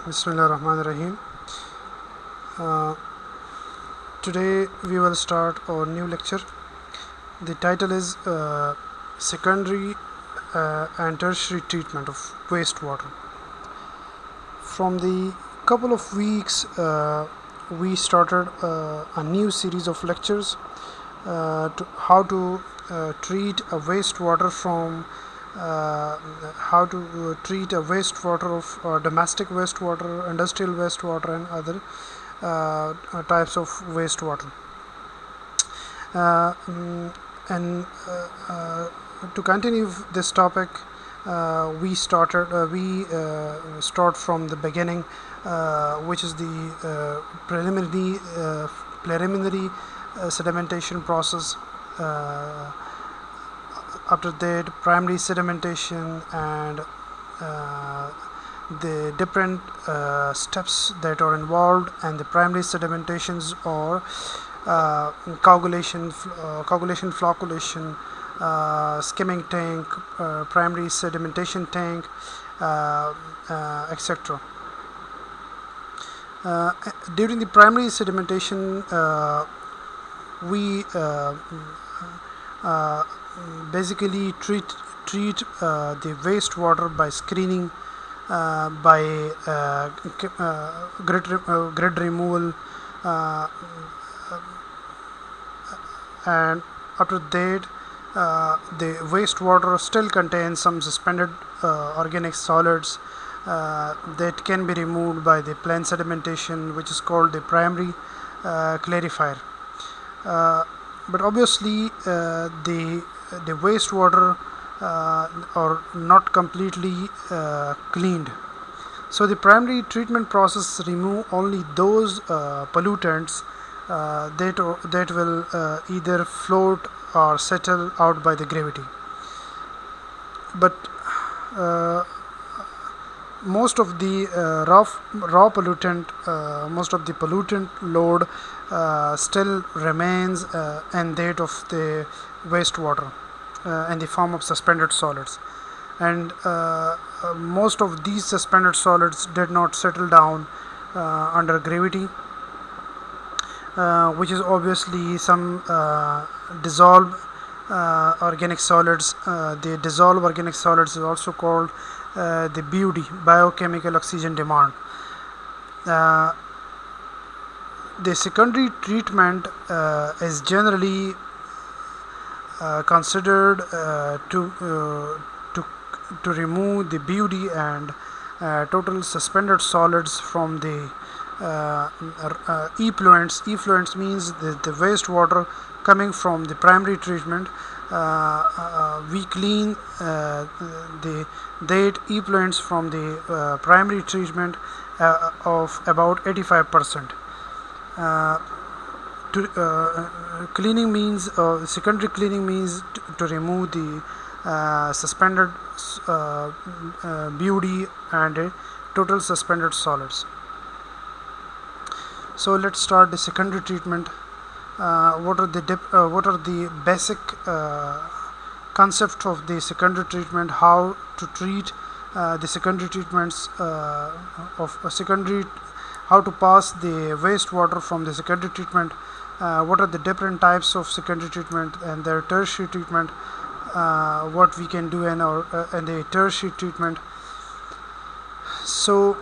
Bismillahirrahmanirrahim. Uh, Today we will start our new lecture. The title is Secondary and Tertiary Treatment of Wastewater. From the couple of weeks, we started a new series of lectures to how to treat a wastewater from how to treat a wastewater of domestic wastewater, industrial wastewater, and other types of wastewater. Uh, mm, and To continue this topic, we start from the beginning, which is the preliminary sedimentation process. After that, primary sedimentation and uh, the different steps that are involved, and the primary sedimentations or coagulation, flocculation, skimming tank, primary sedimentation tank, etc. During the primary sedimentation, we basically treat the wastewater by screening, by grid removal, uh, and after that, the wastewater still contains some suspended organic solids that can be removed by the plant sedimentation, which is called the primary clarifier. But obviously, the wastewater are not completely cleaned. So the primary treatment process remove only those pollutants that will either float or settle out by the gravity. But uh, most of the most of the pollutant load still remains in that of the wastewater in the form of suspended solids, and most of these suspended solids did not settle down under gravity, which is obviously some dissolved organic solids. The dissolved organic solids is also called the BOD, biochemical oxygen demand. Uh, the secondary treatment is generally considered to remove the BOD and total suspended solids from the effluents. Effluents means the wastewater coming from the primary treatment. We clean the that effluents from the primary treatment of about 85%. Uh, Cleaning means secondary cleaning means to remove the suspended BOD and total suspended solids. So let's start the secondary treatment. What are the basic concept of the secondary treatment? How to treat the secondary treatments of a secondary? How to pass the wastewater from the secondary treatment? What are the different types of secondary treatment and their tertiary treatment? What we can do in the tertiary treatment. So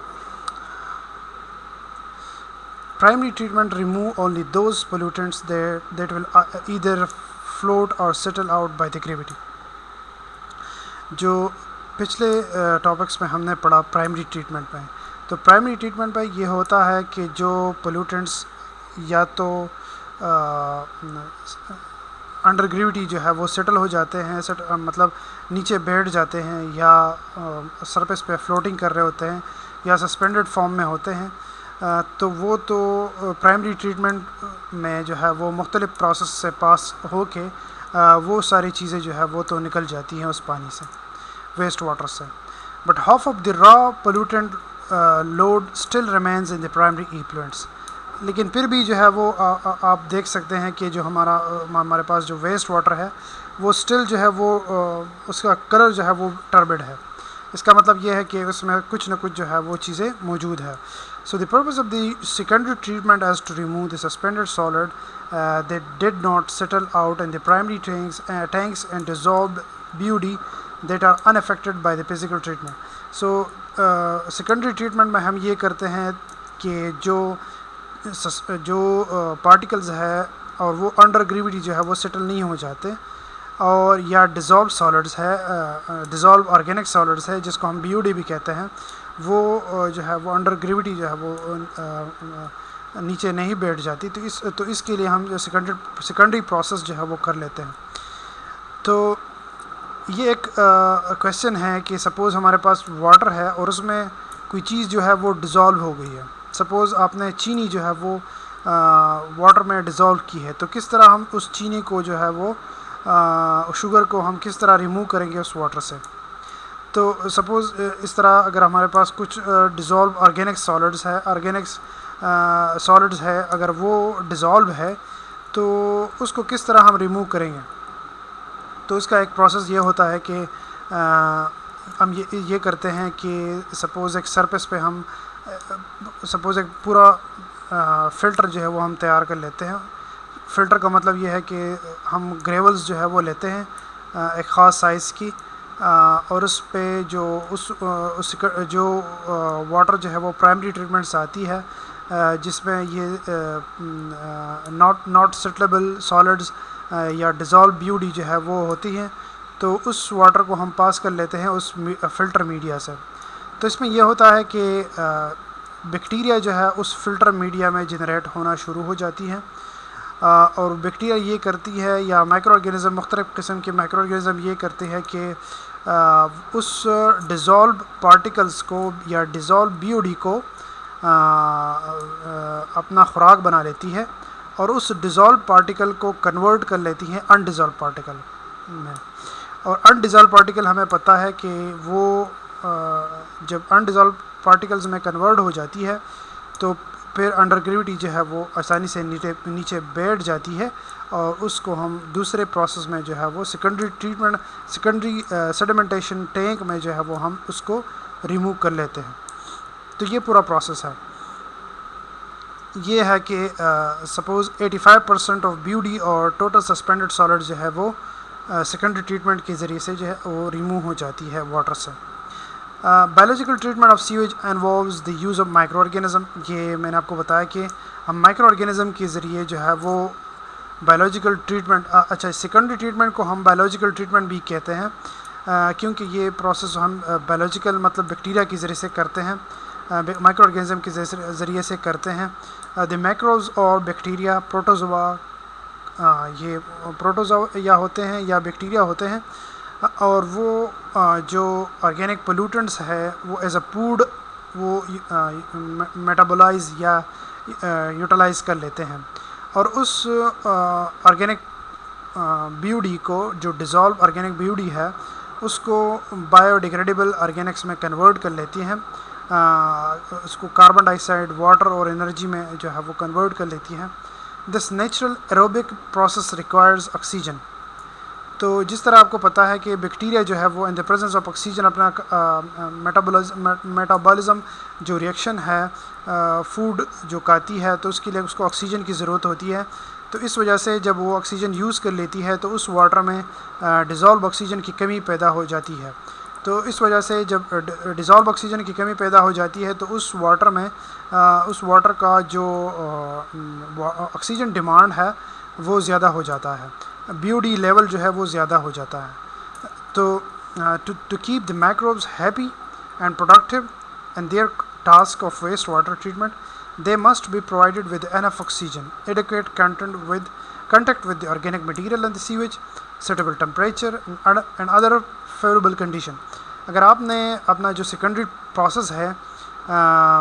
primary treatment remove only those pollutants that will either float or settle out by the gravity. जो पिछले topics में हमने पढ़ा primary treatment में, तो primary treatment में ये होता है कि जो पोल्यूटेंट्स या तो अंडर ग्रेविटी जो है वो सेटल हो जाते हैं, मतलब नीचे बैठ जाते हैं, या सरफेस पे फ्लोटिंग कर रहे होते हैं, या सस्पेंडेड फॉर्म में होते हैं, तो वो तो प्राइमरी ट्रीटमेंट में जो है वो मुख्तलिफ प्रोसेस से पास हो के वो सारी चीज़ें जो है वो तो निकल जाती हैं उस पानी से, वेस्ट वाटर से. But half of the raw pollutant load still remains in the primary effluents. लेकिन फिर भी जो है वो आप देख सकते हैं कि जो हमारे पास जो वेस्ट वाटर है वो स्टिल जो है वो उसका कलर जो है वो टर्बिड है. इसका मतलब ये है कि उसमें कुछ ना कुछ जो है वो चीज़ें मौजूद है. So the purpose of the secondary treatment is to remove the suspended solid that did not settle out in the primary tanks and dissolve BUD that are unaffected by the physical treatment. So secondary treatment में हम ये करते हैं कि जो particles है और वो अंडर ग्रेविटी जो है वो सेटल नहीं हो जाते, और या डिज़ोल्व सॉलिड्स है, डिज़ोल्व ऑर्गेनिक सॉलिड्स है जिसको हम BUD भी कहते हैं, वो जो है वो अंडर ग्रेविटी जो है वो नीचे नहीं बैठ जाती. तो इसके लिए हम जो सेकेंडरी प्रोसेस जो है वो कर लेते हैं. तो ये एक क्वेश्चन है कि सपोज़ हमारे पास वाटर है और उसमें कोई चीज़ जो है वो डिज़ोल्व हो गई है. सपोज़ आपने चीनी जो है वो वाटर में डिज़ोल्व की है, तो किस तरह हम उस चीनी को जो है वो शुगर को हम किस तरह रिमूव करेंगे उस वाटर से. तो सपोज़ इस तरह अगर हमारे पास कुछ डिज़ोल्व ऑर्गेनिक सॉलिड्स है, अगर वो डिज़ोल्व है तो उसको किस तरह हम रिमूव करेंगे. तो इसका एक प्रोसेस ये होता है कि हम ये करते हैं कि सपोज़ एक सरफेस पे हम सपोज़ एक पूरा फ़िल्टर जो है वो हम तैयार कर लेते हैं. फ़िल्टर का मतलब ये है कि हम ग्रेवल्स जो है वो लेते हैं एक ख़ास साइज़ की, और उस पे जो वाटर जो है वो प्राइमरी ट्रीटमेंट से आती है, जिसमें ये नॉट सेटलेबल सॉलिड्स या डिज़ोल्व BUD जो है वो होती हैं. तो उस वाटर को हम पास कर लेते हैं उस फ़िल्टर मीडिया से. तो इसमें यह होता है कि बैक्टीरिया जो है उस फ़िल्टर मीडिया में जनरेट होना शुरू हो जाती हैं, और बैक्टीरिया ये करती है या माइक्रो ऑर्गेनिज़म मुख्तलिफ़ किस्म के माइक्रो ऑर्गेनिज़म ये करते हैं कि उस डिज़ोल्व पार्टिकल्स को या डिज़ोल्व BUD को अपना खुराक बना लेती है और उस डिज़ोल्व पार्टिकल को कन्वर्ट कर लेती हैं अनडिज़ोल्व पार्टिकल में. और अनडिज़ोल्व पार्टिकल हमें पता है कि वो जब अनडिज़ोल्व पार्टिकल्स में कन्वर्ट हो जाती है तो फिर अंडर ग्रेविटी जो है वो आसानी से नीचे बैठ जाती है, और उसको हम दूसरे प्रोसेस में जो है वो सेकेंडरी सेडिमेंटेशन टैंक में जो है वो हम उसको रिमूव कर लेते हैं. तो ये पूरा प्रोसेस है. ये है कि सपोज़ 85% ऑफ BUD और टोटल सस्पेंडेड सॉलिड जो है वो सेकेंडरी ट्रीटमेंट के ज़रिए से जो है वो रिमूव हो जाती है वाटर से. Biological treatment of sewage involves the use of micro organism. ये मैंने आपको बताया कि हम माइक्रो ऑर्गेनिज़म के ज़रिए जो है वो बायोलॉजिकल ट्रीटमेंट, अच्छा सेकेंडरी ट्रीटमेंट को हम बायोलॉजिकल ट्रीटमेंट भी कहते हैं, क्योंकि ये प्रोसेस हम बायोलॉजिकल मतलब बैक्टीरिया के ज़रिए से करते हैं, माइक्रो ऑर्गेनिज़म के ज़रिए से करते हैं. द मैक्रोज और बैक्टीरिया प्रोटोजोआ, ये प्रोटोजोआ होते हैं या बैक्टीरिया होते हैं, और वो जो ऑर्गेनिक पोल्यूटेंट्स है वो एज अ फूड वो मेटाबोलाइज या यूटिलाइज़ कर लेते हैं, और उस ऑर्गेनिक BUD को, जो डिज़ोल्व ऑर्गेनिक BUD है, उसको बायोडिग्रेडेबल ऑर्गेनिक्स में कन्वर्ट कर लेती हैं. उसको कार्बन डाइऑक्साइड, वाटर और एनर्जी में जो है वो कन्वर्ट कर लेती हैं. This natural aerobic process requires oxygen. तो जिस तरह आपको पता है कि बैक्टीरिया जो है वो in the presence of oxygen अपना मेटाबॉलिज्म जो रिएक्शन है फूड जो खाती है, तो उसके लिए उसको ऑक्सीजन की ज़रूरत होती है. तो इस वजह से जब वो ऑक्सीजन यूज़ कर लेती है तो उस वाटर में डिज़ोल्व ऑक्सीजन की कमी पैदा हो जाती है. तो इस वजह से जब डिज़ोल्व ऑक्सीजन की कमी पैदा हो जाती है तो उस वाटर में उस वाटर का जो ऑक्सीजन डिमांड है वो ज़्यादा हो जाता है, BUD लेवल जो है वो ज़्यादा हो जाता है. तो to keep the microbes happy and productive in their task of waste water treatment, they must be provided with enough oxygen, adequate contact with the organic material and the sewage, suitable temperature and other favorable condition. अगर आपने अपना जो secondary process है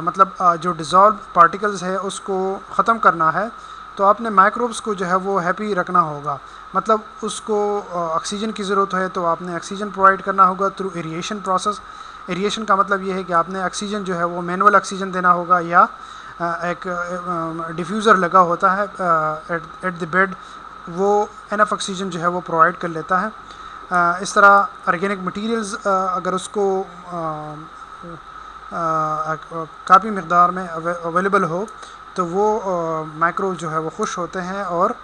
मतलब जो dissolve particles है उसको ख़त्म करना है, तो आपने माइक्रोब्स को जो है वो हैप्पी रखना होगा. मतलब उसको ऑक्सीजन की ज़रूरत है तो आपने ऑक्सीजन प्रोवाइड करना होगा थ्रू एरिएशन प्रोसेस. एरिएशन का मतलब ये है कि आपने ऑक्सीजन जो है वो मैनुअल ऑक्सीजन देना होगा, या एक डिफ्यूज़र लगा होता है एट द बेड, वो एनफ ऑक्सीजन जो है वो प्रोवाइड कर लेता है. इस तरह ऑर्गेनिक मटेरियल्स अगर उसको काफ़ी मकदार में अवेलेबल हो तो वो माइक्रोब जो है वो खुश होते हैं और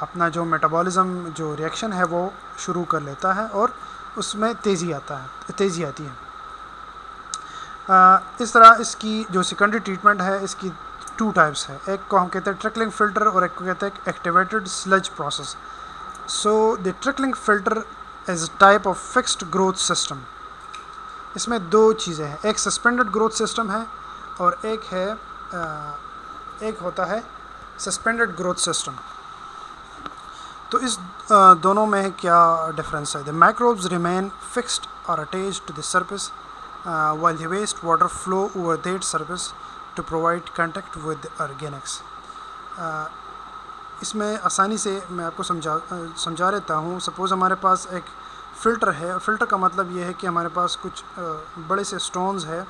अपना जो मेटाबॉलिज्म जो रिएक्शन है वो शुरू कर लेता है और उसमें तेज़ी आती है। इस तरह इसकी जो सेकेंडरी ट्रीटमेंट है इसकी 2 टाइप्स है, एक को हम कहते हैं ट्रिकलिंग फ़िल्टर और एक को कहते हैं activated sludge process. So the trickling filter is type of fixed growth system. इसमें 2 चीज़ें हैं, एक सस्पेंडेड ग्रोथ सिस्टम है और एक होता है सस्पेंडेड ग्रोथ सिस्टम। तो इस दोनों में क्या डिफरेंस है? द माइक्रोब्स रिमेन फिक्स्ड और attached to the surface while the waste water flow over that surface to provide contact with the organics. इसमें आसानी से मैं आपको समझा लेता हूँ। सपोज़ हमारे पास एक फ़िल्टर है। फ़िल्टर का मतलब ये है कि हमारे पास कुछ बड़े से स्टोन्स है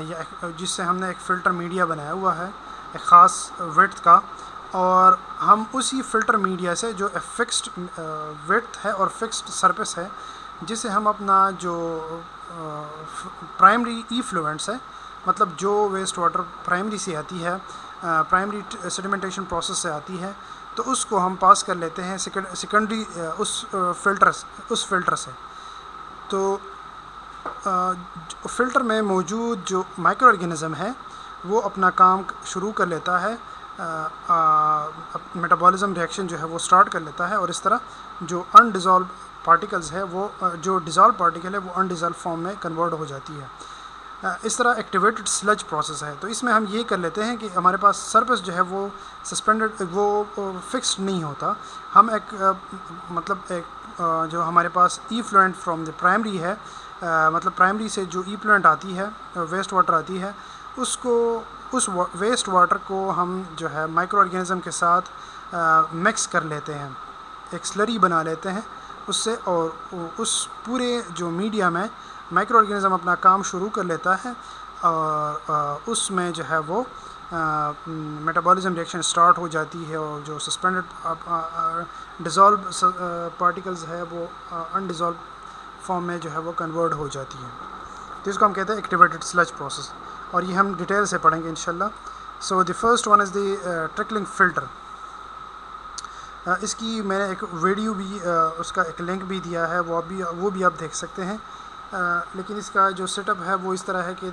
या जिससे हमने एक फ़िल्टर मीडिया बनाया हुआ है एक ख़ास विड्थ का, और हम उसी फ़िल्टर मीडिया से जो फिक्स्ड विड्थ है और फिक्स्ड सरफेस है जिसे हम अपना जो प्राइमरी इफ्लुएंट्स है, मतलब जो वेस्ट वाटर प्राइमरी से आती है, प्राइमरी सेडिमेंटेशन प्रोसेस से आती है, तो उसको हम पास कर लेते हैं सेकेंडरी उस फ़िल्टर से। तो फ़िल्टर में मौजूद जो माइक्रो ऑर्गेनिज़म है वो अपना काम शुरू कर लेता है, मेटाबॉलिज्म रिएक्शन जो है वो स्टार्ट कर लेता है और इस तरह जो अनडिज़ोल्व पार्टिकल्स है वो जो डिज़ोल्व पार्टिकल है वो अनडिज़ोल्व फॉर्म में कन्वर्ट हो जाती है। इस तरह एक्टिवेटेड स्लज प्रोसेस है। तो इसमें हम ये कर लेते हैं कि हमारे पास सरफेस जो है वो सस्पेंडेड वो फिक्स्ड नहीं होता। हम जो हमारे पास इफ्लुएंट फ्रॉम द प्राइमरी है, मतलब प्राइमरी से जो इफ्लुएंट आती है, वेस्ट वाटर आती है, उसको उस वेस्ट वाटर को हम जो है माइक्रो ऑर्गेनिज़म के साथ मिक्स कर लेते हैं, एक स्लरी बना लेते हैं उससे, और उस पूरे जो मीडिया में माइक्रो ऑर्गेनिज़म अपना काम शुरू कर लेता है और उसमें जो है वो मेटाबॉलिज्म रिएक्शन स्टार्ट हो जाती है और जो सस्पेंडेड डिज़ोल्व पार्टिकल्स है वो अनडिज़ोल्व फॉर्म में जो है वो कन्वर्ट हो जाती है। तो इसको हम कहते हैं एक्टिवेटेड स्लज प्रोसेस, और ये हम डिटेल से पढ़ेंगे इंशाल्लाह। So the first one is the trickling filter. इसकी मैंने एक वीडियो भी उसका एक लिंक भी दिया है, वो भी आप देख सकते हैं। लेकिन इसका जो सेटअप है वो इस तरह है कि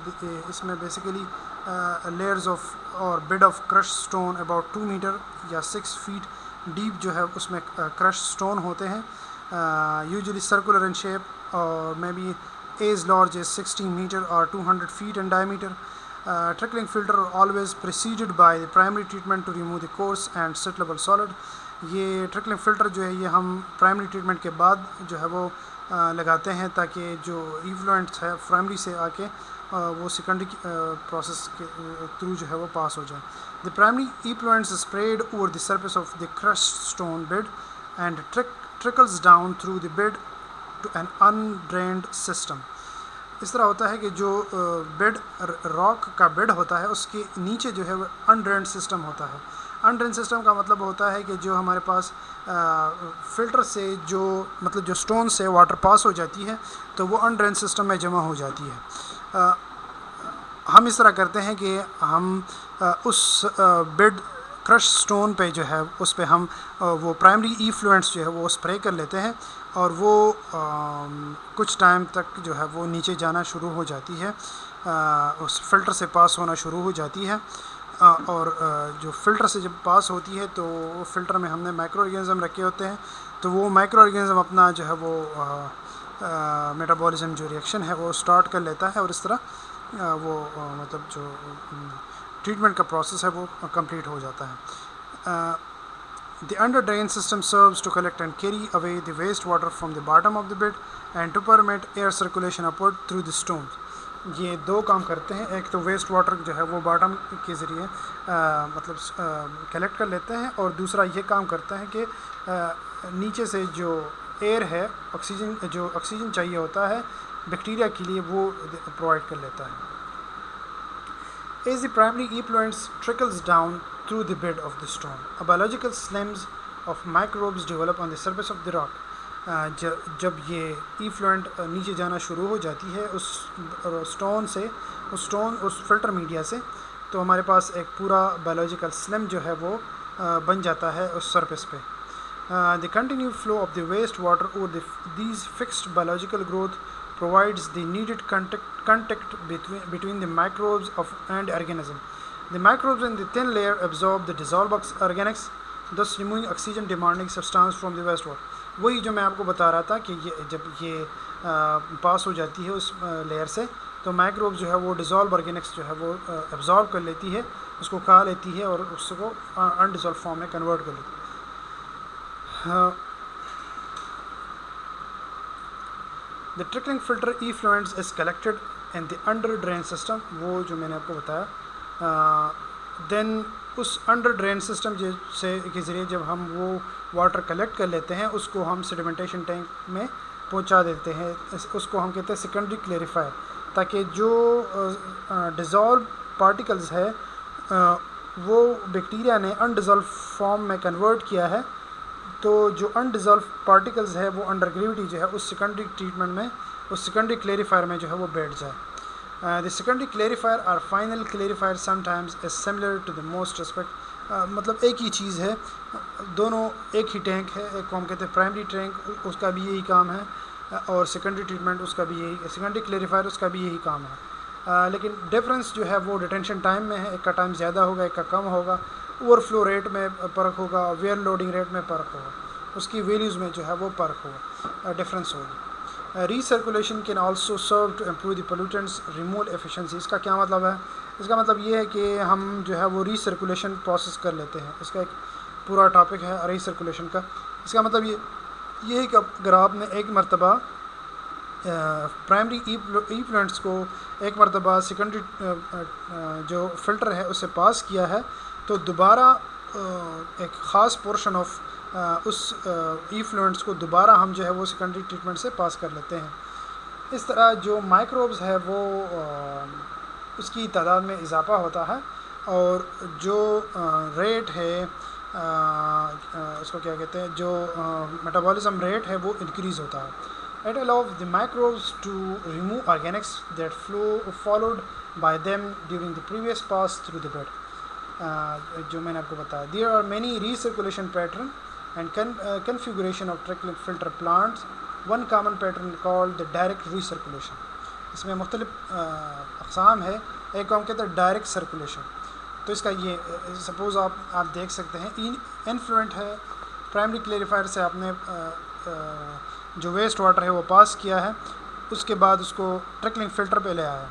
इसमें बेसिकली लेयर्स ऑफ और bed of crush stone about 2 metre या 6 फीट डीप जो है उसमें क्रश स्टोन होते हैं, यूजुअली सर्कुलर इन शेप और may be as large as 60 metre और 200 feet in diameter. Trickling filter always preceded by the primary treatment to remove the coarse and settleable solid. ये trickling filter जो है ये हम primary treatment के बाद जो है वो लगाते हैं ताकि जो इफ्लुएंट्स है प्राइमरी से आके वो सेकेंडरी प्रोसेस के थ्रू जो है वो पास हो जाए। The primary effluents spread over the surface of the crushed stone bed and trickles down through the bed to an undrained system. इस तरह होता है कि जो बेड रॉक का बेड होता है उसके नीचे जो है वो अनड्रेन्ड सिस्टम होता है। अनड्रेन्ड सिस्टम का मतलब होता है कि जो हमारे पास फ़िल्टर से जो मतलब जो स्टोन से वाटर पास हो जाती है तो वो अनड्रेन्ड सिस्टम में जमा हो जाती है। हम इस तरह करते हैं कि हम उस बेड क्रश स्टोन पे जो है उस पे हम वो प्राइमरी इफ्लुएंट्स जो है वो स्प्रे कर लेते हैं और वो कुछ टाइम तक जो है वो नीचे जाना शुरू हो जाती है, उस फ़िल्टर से पास होना शुरू हो जाती है। और जो फ़िल्टर से जब पास होती है तो वो फ़िल्टर में हमने माइक्रो ऑर्गेनिज़म रखे होते हैं, तो वो माइक्रो ऑर्गेनिज़म अपना जो है वो मेटाबॉलिज्म जो रिएक्शन है वो स्टार्ट कर लेता है और इस तरह वो मतलब जो ट्रीटमेंट का प्रोसेस है वो कंप्लीट हो जाता है। The under drain system serves to collect and carry away the wastewater from the bottom of the bed and to permit air circulation upward through the stones. ये 2 काम करते हैं, एक तो वेस्ट वाटर जो है वो बॉटम के ज़रिए मतलब कलेक्ट कर लेते हैं और दूसरा ये काम करता है कि नीचे से जो एयर है ऑक्सीजन चाहिए होता है बैक्टीरिया के लिए वो प्रोवाइड कर लेता है। As the primary effluent trickles down through the bed of the stone, a biological slimes of microbes develop on the surface of the rock. जब ये इफ्लुएंट नीचे जाना शुरू हो जाती है उस फ़िल्टर मीडिया से, तो हमारे पास एक पूरा बायोलॉजिकल स्लम जो है वो बन जाता है उस सरफेस पे. The continued flow of the wastewater over these fixed biological growth provides the needed contact between the microbes and organism. The microbes in the thin layer absorb the dissolved organics, thus removing oxygen demanding substance from the wastewater. वही जो मैं आपको बता रहा था कि जब ये पास हो जाती है उस लेयर से, तो माइक्रोब्स जो है वो डिज़ोल्व ऑर्गेनिक्स जो है वो एब्जॉर्ब कर लेती है, उसको खा लेती है और उसको अनडिज़ोल्व फॉर्म में कन्वर्ट कर लेती है. The trickling filter effluents is collected in the under drain system, वो जो मैंने आपको बताया. Then उस अंडर ड्रेन सिस्टम के ज़रिए जब हम वो वाटर कलेक्ट कर लेते हैं उसको हम सेडिमेंटेशन टैंक में पहुंचा देते हैं. उसको हम कहते हैं सेकेंडरी क्लेरिफायर, ताकि जो डिज़ोल्व पार्टिकल्स है वो बैक्टीरिया ने अनडिज़ोल्व फॉर्म में कन्वर्ट किया है, तो जो अनडिज़ोल्व पार्टिकल्स है वो अंडर ग्रेविटी जो है उस सेकेंडरी ट्रीटमेंट में, उस सेकेंडरी क्लेरिफायर में जो है वो बैठ जाए. The secondary clarifier or final clarifier sometimes is similar to the most respect. मतलब एक ही चीज़ है, दोनों एक ही टैंक है. एक को हम कहते हैं प्राइमरी टैंक, उसका भी यही काम है, और सेकेंडरी ट्रीटमेंट उसका भी यही, सेकेंडरी क्लेरिफायर उसका भी यही काम है. लेकिन डिफरेंस जो है वो डिटेंशन टाइम में है. एक का टाइम ज़्यादा होगा, एक का कम होगा. ओवरफ्लो रेट में फ़र्क होगा, वेयर लोडिंग रेट में फ़र्क होगा, उसकी वैल्यूज़ में जो है वो फ़र्क होगा, डिफरेंस होगी. Recirculation can also serve to improve the pollutants removal efficiency. इसका क्या मतलब है? इसका मतलब ये है कि हम जो है वो रीसर्कुलेशन प्रोसेस कर लेते हैं. इसका एक पूरा टॉपिक है रीसर्कुलेशन का. इसका मतलब ये है कि अगर आपने एक मरतबा प्राइमरी इफ्लुएंट्स को एक मरतबा सेकेंडरी जो फ़िल्टर है उससे पास किया है, तो दोबारा एक ख़ास पोर्शन ऑफ उस इफ्लुएंट्स को दोबारा हम जो है वो सेकेंडरी ट्रीटमेंट से पास कर लेते हैं. इस तरह जो माइक्रोब्स है वो उसकी तादाद में इजाफ़ा होता है, और जो रेट है उसको क्या कहते हैं, जो मेटाबॉलिज्म रेट है वो इंक्रीज़ होता है. It allows the microbes to remove organics that followed by them during the previous pass through the bed. जो मैंने आपको बताया. There are many recirculation pattern and configuration of trickling filter plants. One common pattern called the direct recirculation. इसमें मुख्तलिफ अक़साम है. एक को हम कहते हैं डायरेक्ट सर्कुलेशन. तो इसका ये सपोज़ आप देख सकते हैं, इन्फ्लुएंट है, प्राइमरी क्लेरिफायर से आपने जो वेस्ट वाटर है वो पास किया है, उसके बाद उसको ट्रिकलिंग फ़िल्टर पे ले आया.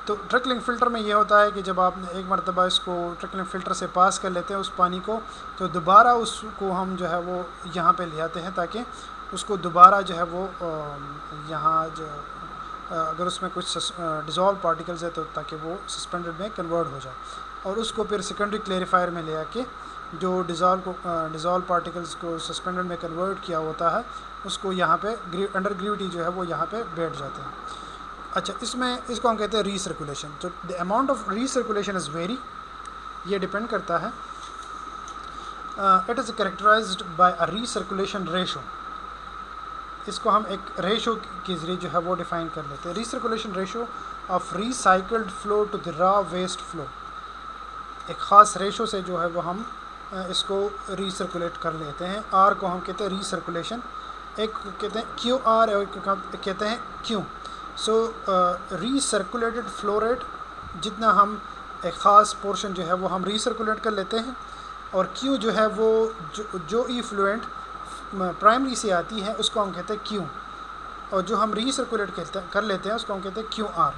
तो ट्रिकलिंग फ़िल्टर में ये होता है कि जब आपने एक मरतबा इसको ट्रिकलिंग फ़िल्टर से पास कर लेते हैं उस पानी को, तो दोबारा उसको हम जो है वो यहाँ पे ले आते हैं, ताकि उसको दोबारा जो है वो यहाँ जो अगर उसमें कुछ डिज़ोल्व पार्टिकल्स है तो ताकि वो सस्पेंडेड में कन्वर्ट हो जाए, और उसको फिर सेकेंडरी क्लेरिफायर में ले आके जो डिज़ोल्व पार्टिकल्स को सस्पेंडेड में कन्वर्ट किया होता है उसको यहाँ पे अंडर ग्रेविटी जो है वो यहाँ पे बैठ जाते हैं. अच्छा, इसको हम कहते हैं रीसर्कुलेशन. तो the amount of recirculation is very, ये डिपेंड करता है. It is characterised by a recirculation ratio. इसको हम एक रेशो के ज़रिए जो है वो डिफ़ाइन कर लेते हैं. Recirculation ratio of recycled flow to the raw waste flow. एक ख़ास रेशो से जो है वो हम इसको रीसर्कुलेट कर लेते हैं. आर को हम कहते हैं रीसर्कुलेशन, एक कहते हैं क्यू आर, और एक कहते हैं क्यू. सो रीसर्कुलेटेड फ्लो रेट, जितना हम एक ख़ास पोर्शन जो है वो हम रीसर्कुलेट कर लेते हैं, और क्यू जो है वो जो इफ्लुएंट प्राइमरी से आती है उसको हम कहते हैं क्यू, और जो हम रीसर्कुलेट कर लेते हैं उसको हम कहते हैं क्यू आर.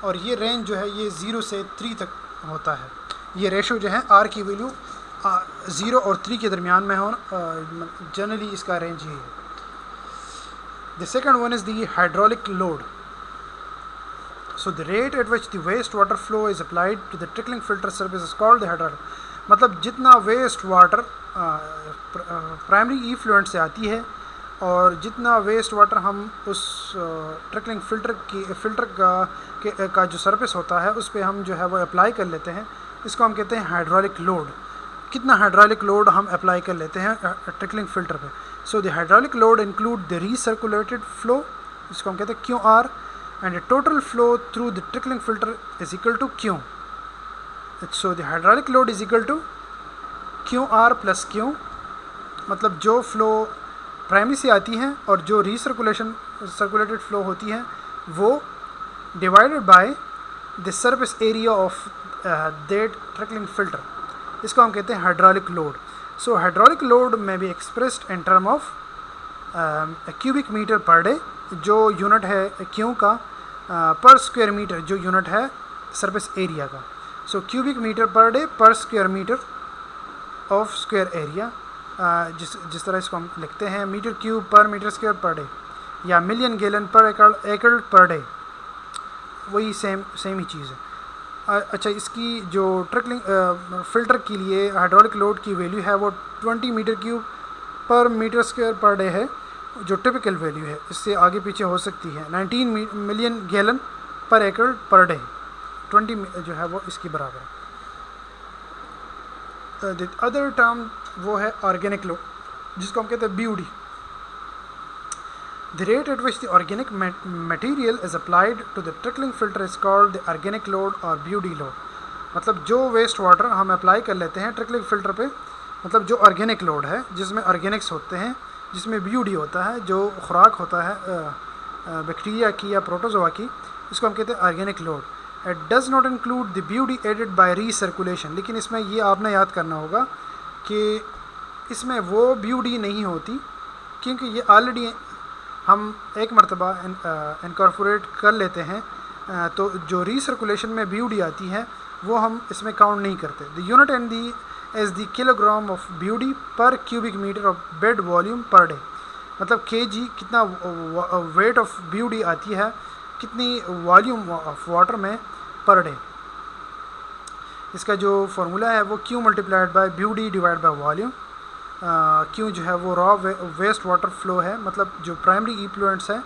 और ये रेंज जो है ये 0 से 3 तक होता है. ये रेशो जो है आर की वैल्यू 0 और 3 के दरमियान में हो, जनरली इसका रेंज ही है. The second one is the hydraulic load. So the rate at which the wastewater flow is applied to the trickling filter surface is called the hydraulic. मतलब जितना वेस्ट वाटर प्राइमरी इफ्लुएंट से आती है और जितना waste water हम उस trickling filter का जो सरफेस होता है उस पर हम जो है वो अप्लाई कर लेते हैं, इसको हम कहते हैं हाइड्रोलिक लोड. कितना हाइड्रोलिक लोड हम अप्लाई कर लेते हैं ट्रिकलिंग फिल्टर पे। So the hydraulic load include the recirculated flow, जिसको हम कहते हैं Q R, and the total flow through the trickling filter is equal to Q. So the hydraulic load is equal to Q R plus Q, मतलब जो flow primary से आती हैं और जो सर्कुलेटेड फ्लो होती हैं वो divided by the surface area of that trickling filter, इसको हम कहते हैं hydraulic load. So hydraulic load में be expressed in term of cubic metre per day, जो यूनिट है क्यू का, पर स्क्वायर मीटर जो यूनिट है सरफेस एरिया का। So cubic metre per day per square metre of square area, जिस तरह इसको हम लिखते हैं metre cube per metre square per day, या मिलियन गैलन पर एकड़ पर डे, वही सेम ही चीज़ है। अच्छा, इसकी जो ट्रिकलिंग फ़िल्टर के लिए हाइड्रोलिक लोड की वैल्यू है वो 20 metre cube per metre square per day है, जो टिपिकल वैल्यू है। इससे आगे पीछे हो सकती है। 19 मिलियन गैलन पर एकड़ पर डे, 20 जो है वो इसकी बराबर है। द अदर टर्म वो है ऑर्गेनिक लोड, जिसको हम कहते हैं BOD। The rate at which the organic material is applied to the trickling filter is called the organic load or BOD load। मतलब जो वेस्ट वाटर हम अप्लाई कर लेते हैं ट्रिकलिंग फ़िल्टर पे, मतलब जो ऑर्गेनिक लोड है जिसमें ऑर्गेनिक्स होते हैं, जिसमें BOD होता है, जो खुराक होता है बैक्टीरिया की या प्रोटोजोआ की, इसको हम कहते हैं organic load. It does not include the BOD added by recirculation. लेकिन इसमें ये आपने याद करना होगा कि इसमें वो BOD नहीं होती, क्योंकि ये ऑलरेडी हम एक मरतबा इनकॉर्पोरेट कर लेते हैं, तो जो रीसर्कुलेशन में BOD आती है वो हम इसमें काउंट नहीं करते। The unit and the as the kilogram of BOD per cubic metre of bed volume per day, मतलब kg कितना वेट ऑफ BOD आती है कितनी वॉल्यूम ऑफ वाटर में पर डे। इसका जो फार्मूला है वो Q multiplied by BOD divide by volume. क्यों जो है वो रॉ वेस्ट वाटर फ्लो है, मतलब जो प्राइमरी इफ्लुएंट्स है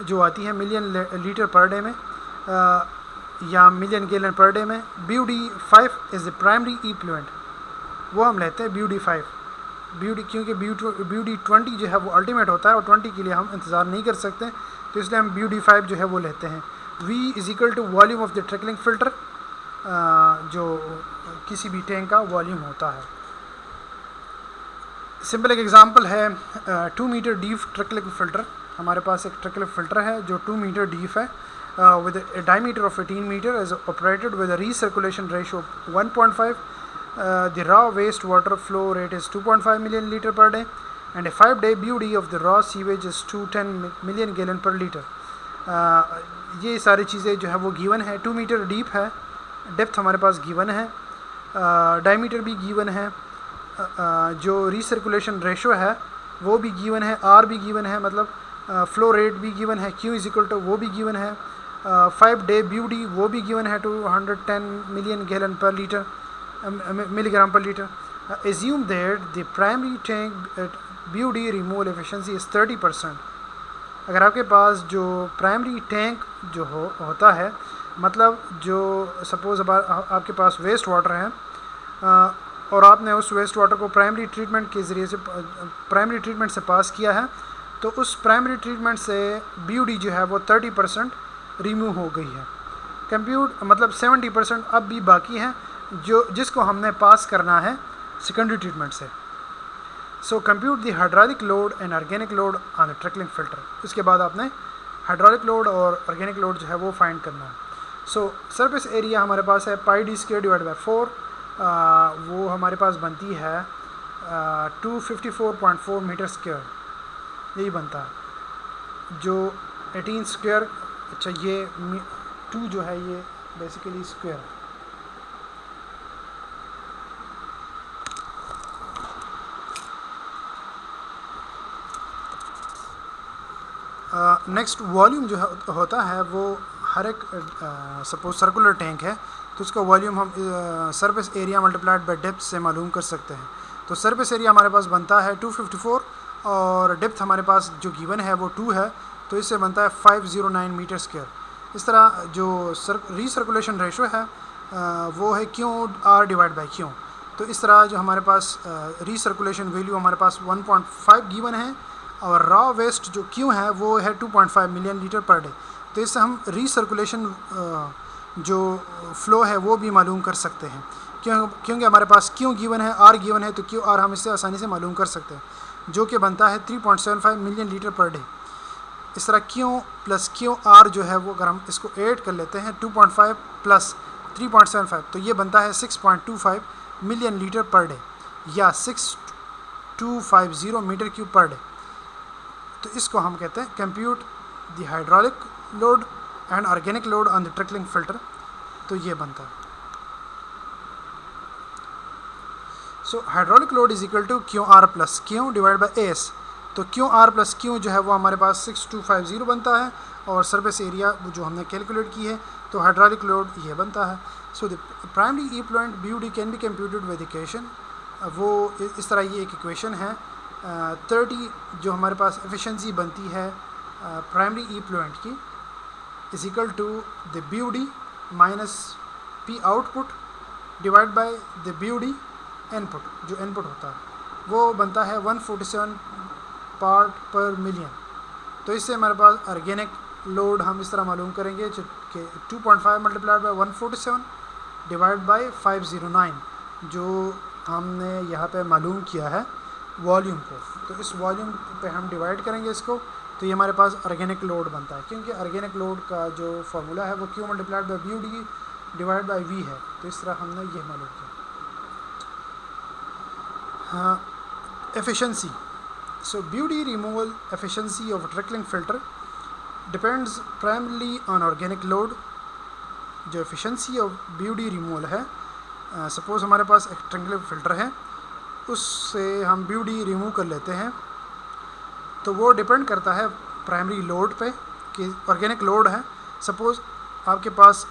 जो आती है मिलियन लीटर पर डे में या मिलियन गैलन पर डे में। BOD 5 is the primary effluent, वो हम लेते हैं BOD 5। क्योंकि BOD 20 जो है वो अल्टीमेट होता है और 20 के लिए हम इंतज़ार नहीं कर सकते, तो इसलिए हम BOD 5 जो है वो लेते हैं। V is equal to volume of the trickling filter, जो किसी भी टैंक का वॉल्यूम होता है। सिंपल एक एग्जांपल है 2 मीटर डीप ट्रिकलिंग फ़िल्टर। हमारे पास एक ट्रिकलिंग फ़िल्टर है जो 2 मीटर डीप है, with a diameter of 18 meter, is operated with a recirculation ratio of 1.5. The raw waste water flow rate is 2.5 million liter per day, and a 5-day BOD of the raw sewage is 210 million gallon per liter. ये सारी चीज़ें जो है वो given है। 2 metre deep है, depth हमारे पास given है, डायमीटर भी गिवन है, जो रीसर्कुलेशन रेशो है वो भी गिवन है, R भी गिवन है, मतलब फ्लो रेट भी गिवन है, Q इज इक्वल टू वो भी गिवन है, 5-day BOD वो भी गिवन है 210 मिलियन गैलन पर लीटर मिलीग्राम पर litre. Assume that the primary tank BOD removal efficiency is 30%। अगर आपके पास जो प्राइमरी टैंक जो होता है, मतलब जो सपोज़ अब आपके पास वेस्ट वाटर है और आपने उस वेस्ट वाटर को प्राइमरी ट्रीटमेंट के ज़रिए से प्राइमरी ट्रीटमेंट से पास किया है, तो उस प्राइमरी ट्रीटमेंट से BOD जो है वो 30% रिमूव हो गई है। कंप्यूट मतलब 70% अब भी बाकी है जिसको हमने पास करना है सेकेंडरी ट्रीटमेंट से। So compute the hydraulic load and organic load on the trickling filter. उसके बाद आपने हाइड्रोलिक लोड और ऑर्गेनिक लोड जो है वो फाइंड करना है। सो सरफेस एरिया हमारे पास है πd² डिवाइड बाई 4, वो हमारे पास बनती है 254.4 मीटर स्क्वायर, यही बनता है। जो 18 स्क्वायर, अच्छा ये 2 जो है ये बेसिकली स्क्वायर है। नेक्स्ट वॉल्यूम जो होता है वो हर एक सपोज सर्कुलर टैंक है तो उसका वॉल्यूम हम surface area multiplied by depth से मालूम कर सकते हैं। तो सरफेस एरिया हमारे पास बनता है 254 और डेप्थ हमारे पास जो गिवन है वो 2 है, तो इससे बनता है 509 मीटर स्क्वायर। इस तरह जो रीसर्कुलेशन रेशो है वो है Q R divide by Q। तो इस तरह जो हमारे पास रीसर्कुलेशन वैल्यू हमारे पास 1.5 गिवन है और रॉ वेस्ट जो क्यों है वो है 2.5 मिलियन लीटर पर डे। तो इससे हम रीसर्कुलेशन जो फ़्लो है वो भी मालूम कर सकते हैं, क्योंकि हमारे पास क्यों गिवन है, आर गिवन है, तो क्यों आर हम इससे आसानी से मालूम कर सकते हैं, जो कि बनता है 3.75 मिलियन लीटर पर डे। इस तरह क्यों प्लस क्यों आर जो है वो अगर हम इसको ऐड कर लेते हैं 2.5 प्लस 3.75 तो ये बनता है 6.25 मिलियन लीटर पर डे या 6250 मीटर क्यूब पर डे। तो इसको हम कहते हैं compute the hydraulic load and organic load on the trickling filter. तो ये बनता है so hydraulic load is equal to Q R plus Q divide by S. तो क्यू आर प्लस क्यू जो है वो हमारे पास 6250 बनता है और सरफेस एरिया जो हमने कैलकुलेट की है तो हाइड्रोलिक लोड ये बनता है। So the primary equivalent BUD can be computed with equation. वो इस तरह ये एक इक्वेशन है 30 जो हमारे पास एफिशिएंसी बनती है प्राइमरी इक्विवेलेंट की is equal to the BUD minus P output divide by the BUD input. जो इनपुट होता है वो बनता है 147 पार्ट पर मिलियन। तो इससे हमारे पास ऑर्गेनिक लोड हम इस तरह मालूम करेंगे कि 2.5 मल्टीप्लाइड बाई 147 डिवाइड बाई 509 जो हमने यहाँ पे मालूम किया है वॉल्यूम को। तो इस वॉल्यूम पे हम डिवाइड करेंगे इसको, तो ये हमारे पास ऑर्गेनिक लोड बनता है, क्योंकि ऑर्गेनिक लोड का जो फार्मूला है वो Q multiplied by BUD divide by V है। तो इस तरह हमने ये मालूम किया। हाँ, efficiency. So BUD removal efficiency of a trickling filter depends primarily on organic load। जो efficiency of BUD removal है, सपोज़ हमारे पास एक ट्रिकलिंग फिल्टर है, उससे हम BUD रिमूव कर लेते हैं, तो वो डिपेंड करता है प्राइमरी लोड पे कि ऑर्गेनिक लोड है। सपोज़ आपके पास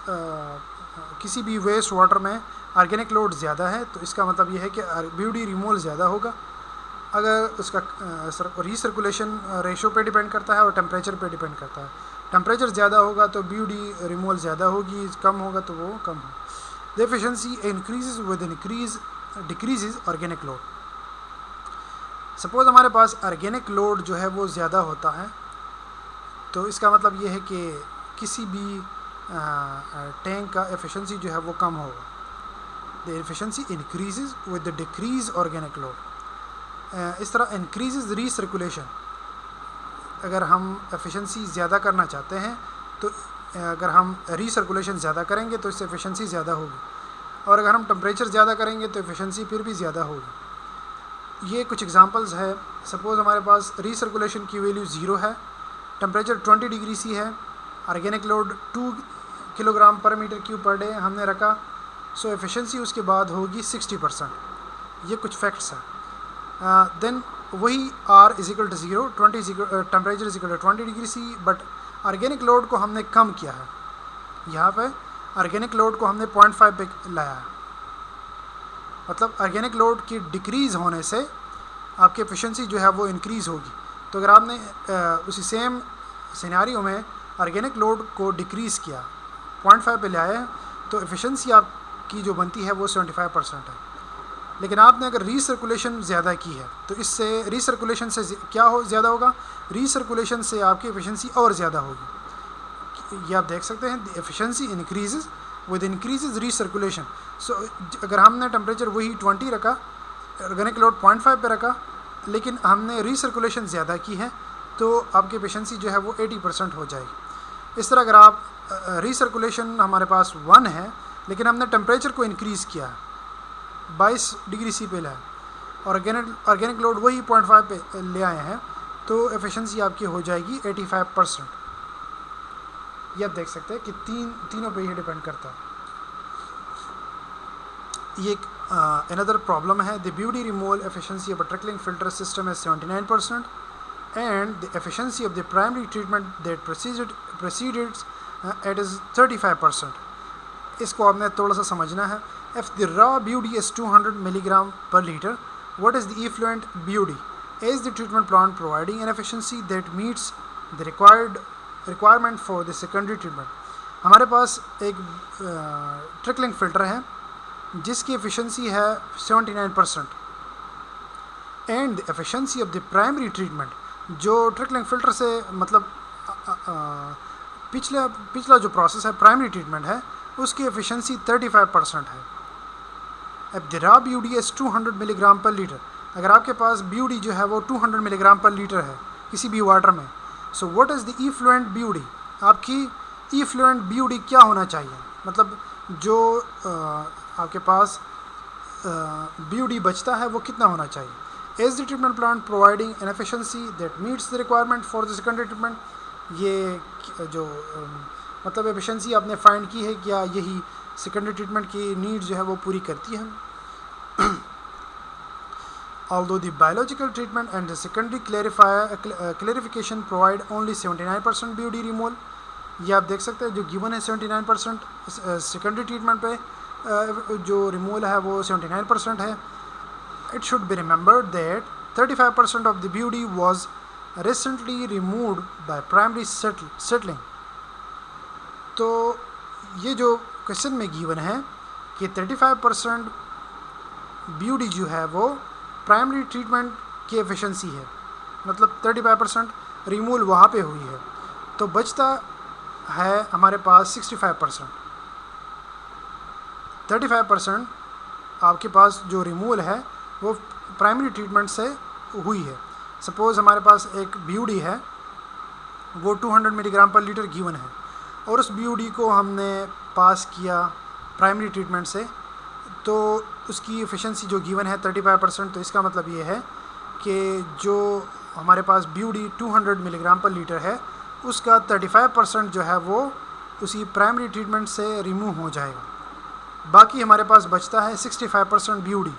किसी भी वेस्ट वाटर में ऑर्गेनिक लोड ज़्यादा है तो इसका मतलब ये है कि BUD रिमूवल ज़्यादा होगा। अगर उसका रीसर्कुलेशन रेशो पे डिपेंड करता है और टेम्परेचर पे डिपेंड करता है। टेम्परेचर ज़्यादा होगा तो BUD रिमूवल ज़्यादा होगी, कम होगा तो वो कम होगा। The efficiency increases with decreases organic load. Suppose हमारे पास ऑर्गेनिक लोड जो है वो ज़्यादा होता है तो इसका मतलब ये है कि किसी भी टैंक का एफिशिएंसी जो है वो कम होगा। The efficiency increases with the decrease organic load. इस तरह इंक्रीजेज रीसर्कुलेशन। अगर हम एफिशिएंसी ज़्यादा करना चाहते हैं तो अगर हम रीसर्कुलेशन ज़्यादा करेंगे तो इससे एफिशिएंसी ज़्यादा होगी, और अगर हम टेम्परेचर ज़्यादा करेंगे तो एफिशिएंसी फिर भी ज़्यादा होगी। ये कुछ एग्जांपल्स है। सपोज़ हमारे पास रीसर्कुलेशन की वैल्यू 0 है, टेम्परेचर 20 डिग्री सी है, ऑर्गेनिक लोड 2 किलोग्राम पर मीटर क्यूब पर डे हमने रखा, सो एफिशिएंसी उसके बाद होगी 60%। ये कुछ फैक्ट्स हैं। देन वही R is equal to 0, temperature is equal to 20 degree C, but organic load को हमने कम किया है। यहाँ पे ऑर्गेनिक लोड को हमने 0.5 पे लाया है, मतलब ऑर्गेनिक लोड की डिक्रीज़ होने से आपकी एफिशिएंसी जो है वो इंक्रीज़ होगी। तो अगर आपने उसी सेम सिनेरियो में ऑर्गेनिक लोड को डिक्रीज़ किया, 0.5 पे लाया है, तो एफिशिएंसी आपकी जो बनती है वो 75% है। लेकिन आपने अगर रीसर्कुलेशन ज़्यादा की है तो इससे रीसर्कुलेशन से क्या ज़्यादा होगा, रीसर्कुलेशन से आपकी एफिशिएंसी और ज़्यादा होगी। ये आप देख सकते हैं, the efficiency increases with increases recirculation. So अगर हमने टेम्परेचर वही 20 रखा, ऑर्गेनिक लोड 0.5 पे रखा, लेकिन हमने रीसर्कुलेशन ज़्यादा की है तो आपकी एफिशिएंसी जो है वो 80% हो जाएगी। इस तरह अगर आप रीसर्कुलेशन हमारे पास 1 है लेकिन हमने टेम्परेचर को इंक्रीज़ किया है, 22 डिग्री सी पे लाया, और ऑर्गेनिक लोड वही 0.5 पे ले आए हैं, तो एफिशिएंसी आपकी हो जाएगी 85%। ये आप देख सकते हैं कि तीनों पे ही डिपेंड करता है। ये एक another प्रॉब्लम है। The BUD removal efficiency of a trickling filter system है 79% and the efficiency of the primary treatment that proceeded it is 35%। इसको आपने थोड़ा सा समझना है। If the raw BUD is 200 milligram per liter, what is the effluent BUD? Is the treatment plant providing an efficiency that meets the requirement for the secondary treatment? हमारे पास एक trickling filter है जिसकी एफिशिएंसी है 79%, and the efficiency of the primary treatment, जो trickling filter से मतलब पिछला जो प्रोसेस है प्राइमरी ट्रीटमेंट है उसकी एफिशिएंसी 35% है। अब द रॉ BUDS 200 मिलीग्राम पर लीटर, अगर आपके पास BUD जो है वो 200 मिलीग्राम पर लीटर है किसी भी वाटर में, so what is the effluent BUD, आपकी इफ्लुएंट BUD क्या होना चाहिए, मतलब जो आपके पास BUD बचता है वो कितना होना चाहिए। Is the treatment plant providing an efficiency that meets the requirement for the secondary treatment, ये जो मतलब एफिशिएंसी आपने फाइंड की है क्या यही सेकेंडरी ट्रीटमेंट की नीड जो है वो पूरी करती है। Although the biological treatment and the secondary clarification provide only 79% BUD removal, ये आप देख सकते हैं जो गिवन है 79%, सेकेंडरी ट्रीटमेंट पे जो रिमूवल है वो 79% है। It should be remembered that 35% of the BUD was recently removed by primary settling। तो ये जो क्वेश्चन में गिवन है कि 35% BUD जो है वो प्राइमरी ट्रीटमेंट की एफिशिएंसी है, मतलब 35% रिमूवल वहाँ पे हुई है, तो बचता है हमारे पास 65%। 35% आपके पास जो रिमूवल है वो प्राइमरी ट्रीटमेंट से हुई है। सपोज़ हमारे पास एक BUD है वो 200 मिलीग्राम पर लीटर गिवन है और उस BUD को हमने पास किया प्राइमरी ट्रीटमेंट से, तो उसकी एफिशिएंसी जो गिवन है 35%, तो इसका मतलब ये है कि जो हमारे पास BUD 200 मिलीग्राम पर लीटर है उसका 35% जो है वो उसी प्राइमरी ट्रीटमेंट से रिमूव हो जाएगा, बाकी हमारे पास बचता है 65% BUD।